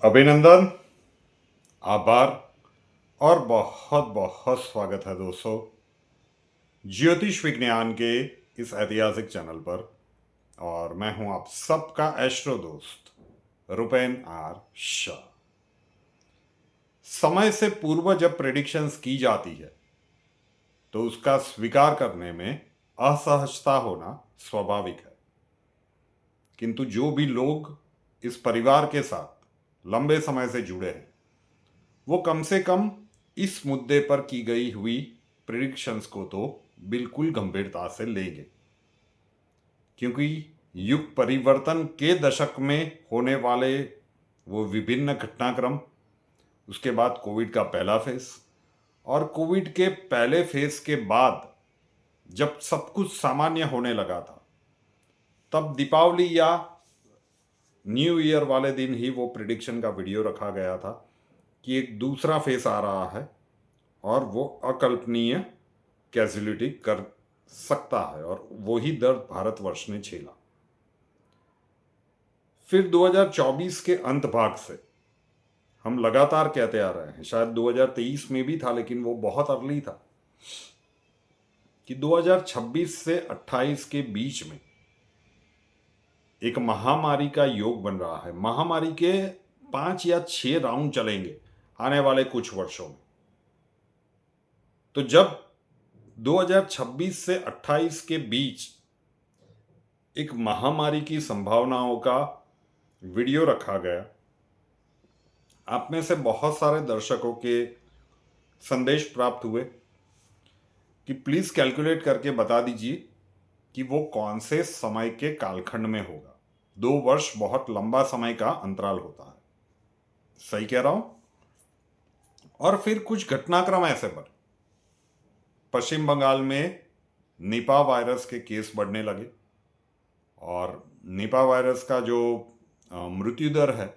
अभिनंदन, आभार और बहुत बहुत स्वागत है दोस्तों ज्योतिष विज्ञान के इस ऐतिहासिक चैनल पर। और मैं हूं आप सबका एस्ट्रो दोस्त रुपेन आर शाह। समय से पूर्व जब प्रेडिक्शंस की जाती है तो उसका स्वीकार करने में असहजता होना स्वाभाविक है, किंतु जो भी लोग इस परिवार के साथ लंबे समय से जुड़े हैं वो कम से कम इस मुद्दे पर की गई हुई प्रिडिक्शंस को तो बिल्कुल गंभीरता से लेंगे, क्योंकि युग परिवर्तन के दशक में होने वाले वो विभिन्न घटनाक्रम, उसके बाद कोविड का पहला फेज और कोविड के पहले फेज के बाद जब सब कुछ सामान्य होने लगा था, तब दीपावली या न्यू ईयर वाले दिन ही वो प्रिडिक्शन का वीडियो रखा गया था कि एक दूसरा फेस आ रहा है और वो अकल्पनीय कैजुअलिटी कर सकता है, और वही दर्द भारतवर्ष ने झेला। फिर 2024 के अंत भाग से हम लगातार कहते आ रहे हैं, शायद 2023 में भी था लेकिन वो बहुत अर्ली था, कि 2026 से 28 के बीच में एक महामारी का योग बन रहा है। महामारी के 5 या 6 राउंड चलेंगे आने वाले कुछ वर्षों में। तो जब 2026 से 28 के बीच एक महामारी की संभावनाओं का वीडियो रखा गया, आप में से बहुत सारे दर्शकों के संदेश प्राप्त हुए कि प्लीज कैलकुलेट करके बता दीजिए कि वो कौन से समय के कालखंड में होगा। 2 वर्ष बहुत लंबा समय का अंतराल होता है, सही कह रहा हूं। और फिर कुछ घटनाक्रम ऐसे बने, पश्चिम बंगाल में निपा वायरस के केस बढ़ने लगे और निपा वायरस का जो मृत्यु दर है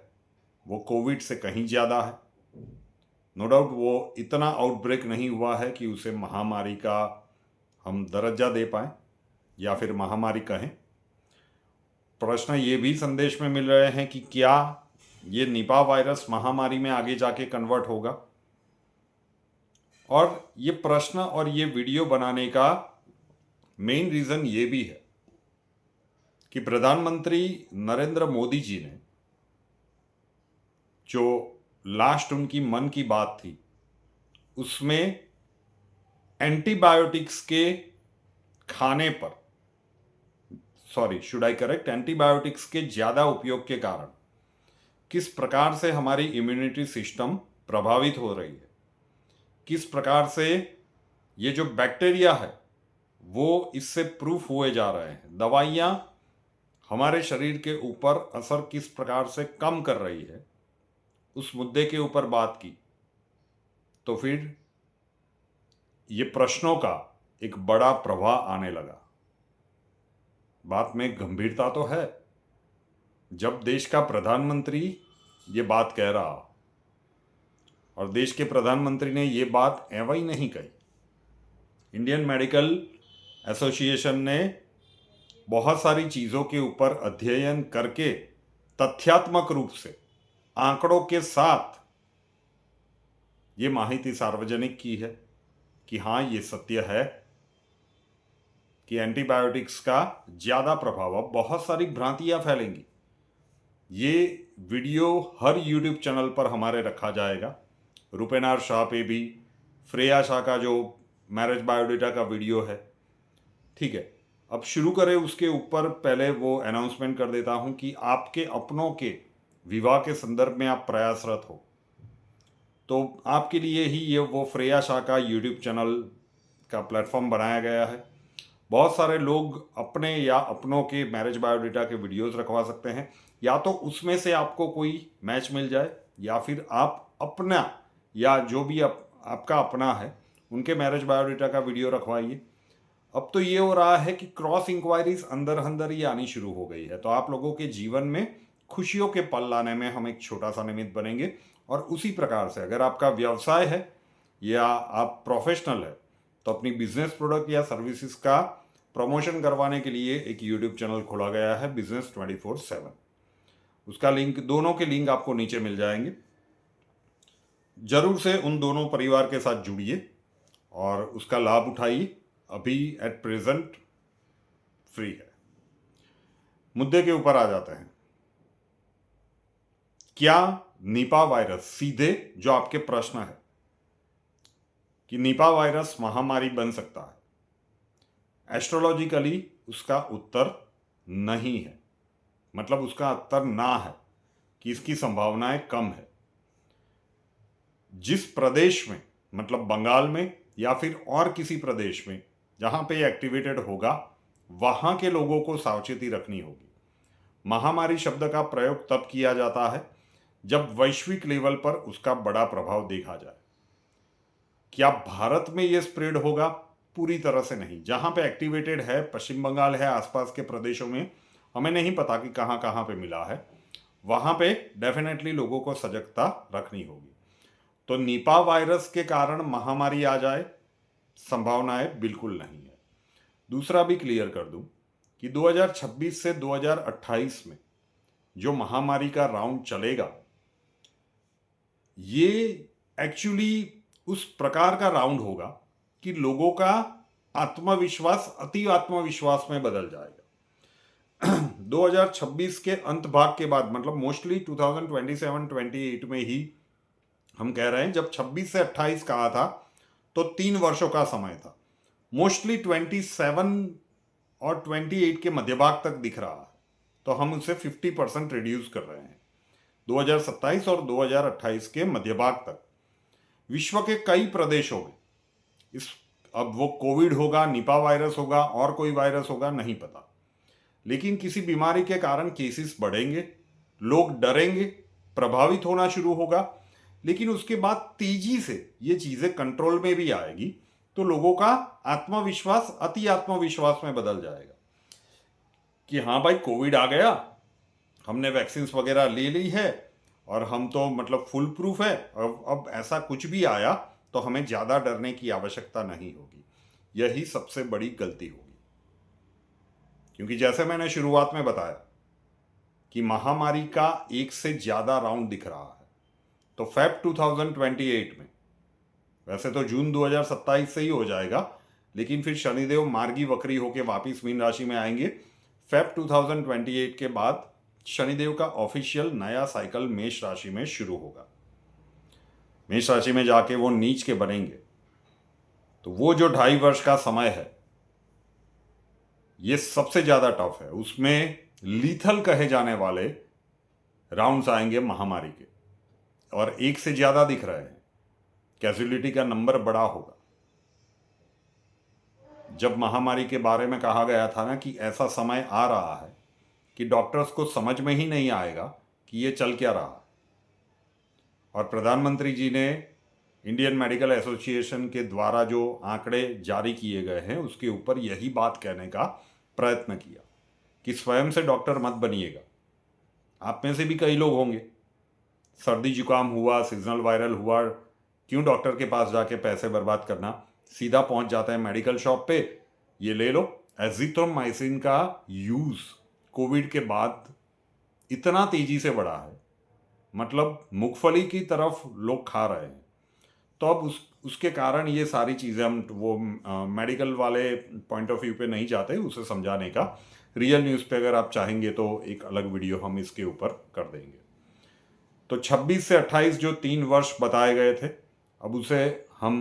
वो कोविड से कहीं ज़्यादा है। नो डाउट वो इतना आउटब्रेक नहीं हुआ है कि उसे महामारी का हम दर्जा दे पाएं या फिर महामारी कहें। प्रश्न ये भी संदेश में मिल रहे हैं कि क्या ये निपा वायरस महामारी में आगे जाके कन्वर्ट होगा। और ये प्रश्न और ये वीडियो बनाने का मेन रीज़न ये भी है कि प्रधानमंत्री नरेंद्र मोदी जी ने जो लास्ट उनकी मन की बात थी उसमें एंटीबायोटिक्स के खाने पर, sorry should I correct, antibiotics के ज़्यादा उपयोग के कारण किस प्रकार से हमारी इम्यूनिटी सिस्टम प्रभावित हो रही है, किस प्रकार से ये जो बैक्टीरिया है वो इससे प्रूफ हुए जा रहे हैं, दवाइयाँ हमारे शरीर के ऊपर असर किस प्रकार से कम कर रही है, उस मुद्दे के ऊपर बात की। तो फिर ये प्रश्नों का एक बड़ा प्रवाह आने लगा। बात में गंभीरता तो है, जब देश का प्रधानमंत्री ये बात कह रहा और देश के प्रधानमंत्री ने ये बात एवं ही नहीं कही। इंडियन मेडिकल एसोसिएशन ने बहुत सारी चीज़ों के ऊपर अध्ययन करके तथ्यात्मक रूप से आंकड़ों के साथ ये माहिती सार्वजनिक की है कि हाँ ये सत्य है कि एंटीबायोटिक्स का ज़्यादा प्रभाव, अब बहुत सारी भ्रांतियाँ फैलेंगी। ये वीडियो हर यूट्यूब चैनल पर हमारे रखा जाएगा, रुपेन आर शाह पे भी, श्रेया शाह का जो मैरिज बायोडेटा का वीडियो है, ठीक है। अब शुरू करें उसके ऊपर पहले वो अनाउंसमेंट कर देता हूँ कि आपके अपनों के विवाह के संदर्भ में आप प्रयासरत हो तो आपके लिए ही ये वो श्रेया शाह का यूट्यूब चैनल का प्लेटफॉर्म बनाया गया है। बहुत सारे लोग अपने या अपनों के मैरिज बायोडेटा के वीडियोस रखवा सकते हैं, या तो उसमें से आपको कोई मैच मिल जाए या फिर आप अपना या जो भी आपका अपना है उनके मैरिज बायोडेटा का वीडियो रखवाइए। अब तो ये हो रहा है कि क्रॉस इंक्वायरीज अंदर अंदर ही आनी शुरू हो गई है, तो आप लोगों के जीवन में खुशियों के पल लाने में हम एक छोटा सा निमित्त बनेंगे। और उसी प्रकार से अगर आपका व्यवसाय है या आप प्रोफेशनल है तो अपनी बिजनेस प्रोडक्ट या सर्विसेज का प्रमोशन करवाने के लिए एक यूट्यूब चैनल खोला गया है, बिजनेस 24/7। उसका लिंक, दोनों के लिंक आपको नीचे मिल जाएंगे। जरूर से उन दोनों परिवार के साथ जुड़िए और उसका लाभ उठाइए। अभी एट प्रेजेंट फ्री है। मुद्दे के ऊपर आ जाते हैं। क्या निपा वायरस, सीधे जो आपके प्रश्न है कि निपा वायरस महामारी बन सकता है, एस्ट्रोलॉजिकली उसका उत्तर नहीं है। मतलब उसका उत्तर ना है कि इसकी संभावनाएं कम है। जिस प्रदेश में, मतलब बंगाल में या फिर और किसी प्रदेश में जहां पे एक्टिवेटेड होगा, वहां के लोगों को सावचेती रखनी होगी। महामारी शब्द का प्रयोग तब किया जाता है जब वैश्विक लेवल पर उसका बड़ा प्रभाव देखा जाए। क्या भारत में यह स्प्रेड होगा? पूरी तरह से नहीं। जहां पे एक्टिवेटेड है, पश्चिम बंगाल है, आसपास के प्रदेशों में, हमें नहीं पता कि कहां कहां पे मिला है। वहां पे डेफिनेटली लोगों को सजगता रखनी होगी। तो निपा वायरस के कारण महामारी आ जाए, संभावनाएं बिल्कुल नहीं है। दूसरा भी क्लियर कर दूं कि 2026 से 2028 में जो महामारी का राउंड चलेगा, ये एक्चुअली उस प्रकार का राउंड होगा कि लोगों का आत्मविश्वास अति आत्मविश्वास में बदल जाएगा। 2026 के अंत भाग के बाद, मतलब मोस्टली 2027-28 में ही हम कह रहे हैं। जब 26 से 28 कहा था तो 3 वर्षों का समय था। मोस्टली 27 और 28 के मध्य भाग तक दिख रहा है, तो हम उसे 50% रिड्यूस कर रहे हैं। 2027 और 2028 के मध्य भाग तक विश्व के कई प्रदेशों में अब वो कोविड होगा, निपा वायरस होगा, और कोई वायरस होगा, नहीं पता, लेकिन किसी बीमारी के कारण केसेस बढ़ेंगे, लोग डरेंगे, प्रभावित होना शुरू होगा, लेकिन उसके बाद तेजी से ये चीजें कंट्रोल में भी आएगी, तो लोगों का आत्मविश्वास अति आत्मविश्वास में बदल जाएगा कि हाँ भाई, कोविड आ गया, हमने वैक्सीन वगैरह ले ली है और हम तो मतलब फुल प्रूफ है। अब ऐसा कुछ भी आया तो हमें ज़्यादा डरने की आवश्यकता नहीं होगी। यही सबसे बड़ी गलती होगी, क्योंकि जैसे मैंने शुरुआत में बताया कि महामारी का एक से ज़्यादा राउंड दिख रहा है। तो फेब 2028 में, वैसे तो जून 2027 से ही हो जाएगा, लेकिन फिर शनिदेव मार्गी वक्री होकर वापिस मीन राशि में आएंगे। फेब 2028 के बाद शनिदेव का ऑफिशियल नया साइकिल मेष राशि में शुरू होगा। मेष राशि में जाके वो नीच के बनेंगे। तो वो जो 2.5 वर्ष का समय है, ये सबसे ज्यादा टफ है। उसमें लीथल कहे जाने वाले राउंड्स आएंगे महामारी के, और एक से ज्यादा दिख रहे हैं। कैजुअलिटी का नंबर बड़ा होगा। जब महामारी के बारे में कहा गया था ना कि ऐसा समय आ रहा है कि डॉक्टर्स को समझ में ही नहीं आएगा कि ये चल क्या रहा है, और प्रधानमंत्री जी ने इंडियन मेडिकल एसोसिएशन के द्वारा जो आंकड़े जारी किए गए हैं उसके ऊपर यही बात कहने का प्रयत्न किया कि स्वयं से डॉक्टर मत बनिएगा। आप में से भी कई लोग होंगे, सर्दी जुकाम हुआ, सीजनल वायरल हुआ, क्यों डॉक्टर के पास जाके पैसे बर्बाद करना, सीधा पहुंच जाता है मेडिकल शॉप पे, ये ले लो। एजिथ्रोमाइसिन का यूज कोविड के बाद इतना तेजी से बढ़ा है, मतलब मूंगफली की तरफ लोग खा रहे हैं। तो अब उसके कारण ये सारी चीज़ें हम वो मेडिकल वाले पॉइंट ऑफ व्यू पे नहीं जाते, उसे समझाने का रियल न्यूज़ पे अगर आप चाहेंगे तो एक अलग वीडियो हम इसके ऊपर कर देंगे। तो 26 से 28 जो 3 वर्ष बताए गए थे, अब उसे हम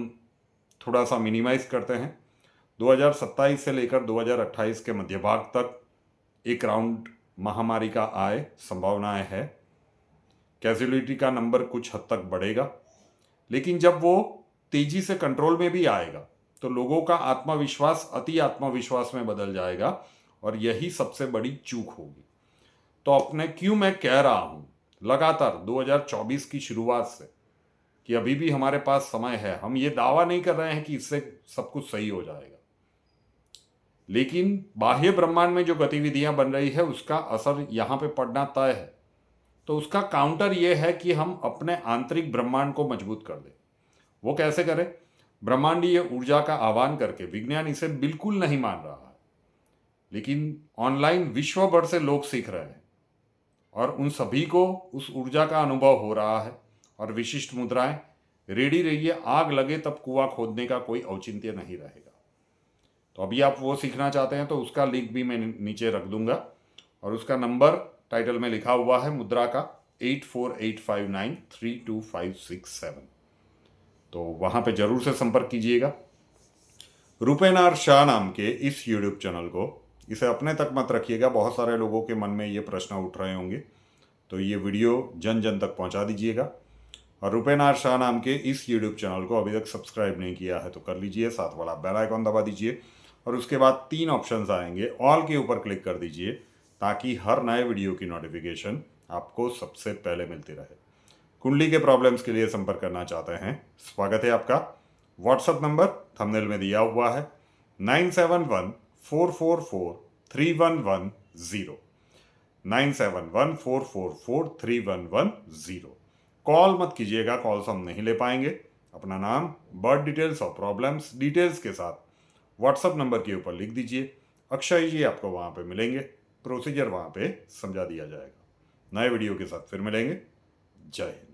थोड़ा सा मिनिमाइज करते हैं। 2027 से लेकर 2028 के मध्य भाग तक एक राउंड महामारी का आए, संभावनाएं है। कैजुअलिटी का नंबर कुछ हद तक बढ़ेगा, लेकिन जब वो तेजी से कंट्रोल में भी आएगा तो लोगों का आत्मविश्वास अति आत्मविश्वास में बदल जाएगा, और यही सबसे बड़ी चूक होगी। तो अपने क्यों मैं कह रहा हूं लगातार 2024 की शुरुआत से कि अभी भी हमारे पास समय है। हम ये दावा नहीं कर रहे हैं कि इससे सब कुछ सही हो जाएगा, लेकिन बाह्य ब्रह्मांड में जो गतिविधियां बन रही है उसका असर यहाँ पे पड़ना तय है। तो उसका काउंटर ये है कि हम अपने आंतरिक ब्रह्मांड को मजबूत कर दें। वो कैसे करें? ब्रह्मांडीय ऊर्जा का आह्वान करके। विज्ञान इसे बिल्कुल नहीं मान रहा है, लेकिन ऑनलाइन विश्व भर से लोग सीख रहे हैं, और उन सभी को उस ऊर्जा का अनुभव हो रहा है। और विशिष्ट मुद्राएं, रेडी रहिए, आग लगे तब कुआं खोदने का कोई औचित्य नहीं रहेगा। तो अभी आप वो सीखना चाहते हैं तो उसका लिंक भी मैं नीचे रख दूंगा, और उसका नंबर टाइटल में लिखा हुआ है मुद्रा का 8485932567। तो वहाँ पे जरूर से संपर्क कीजिएगा। रूपेनार शाह नाम के इस यूट्यूब चैनल को, इसे अपने तक मत रखिएगा, बहुत सारे लोगों के मन में ये प्रश्न उठ रहे होंगे, तो ये वीडियो जन जन तक पहुंचा दीजिएगा। और रूपेनार शाह नाम के इस यूट्यूब चैनल को अभी तक सब्सक्राइब नहीं किया है तो कर लीजिए, साथ वाला बेल आइकॉन दबा दीजिए, और उसके बाद 3 ऑप्शंस आएंगे, ऑल के ऊपर क्लिक कर दीजिए ताकि हर नए वीडियो की नोटिफिकेशन आपको सबसे पहले मिलती रहे। कुंडली के प्रॉब्लम्स के लिए संपर्क करना चाहते हैं, स्वागत है आपका। व्हाट्सएप नंबर थंबनेल में दिया हुआ है 9714443110, 9714443110। कॉल मत कीजिएगा, कॉल्स हम नहीं ले पाएंगे। अपना नाम, बर्थ डिटेल्स और प्रॉब्लम्स डिटेल्स के साथ व्हाट्सएप नंबर के ऊपर लिख दीजिए। अक्षय जी आपको वहाँ पे मिलेंगे, प्रोसीजर वहाँ पे समझा दिया जाएगा। नए वीडियो के साथ फिर मिलेंगे। जय हिंद।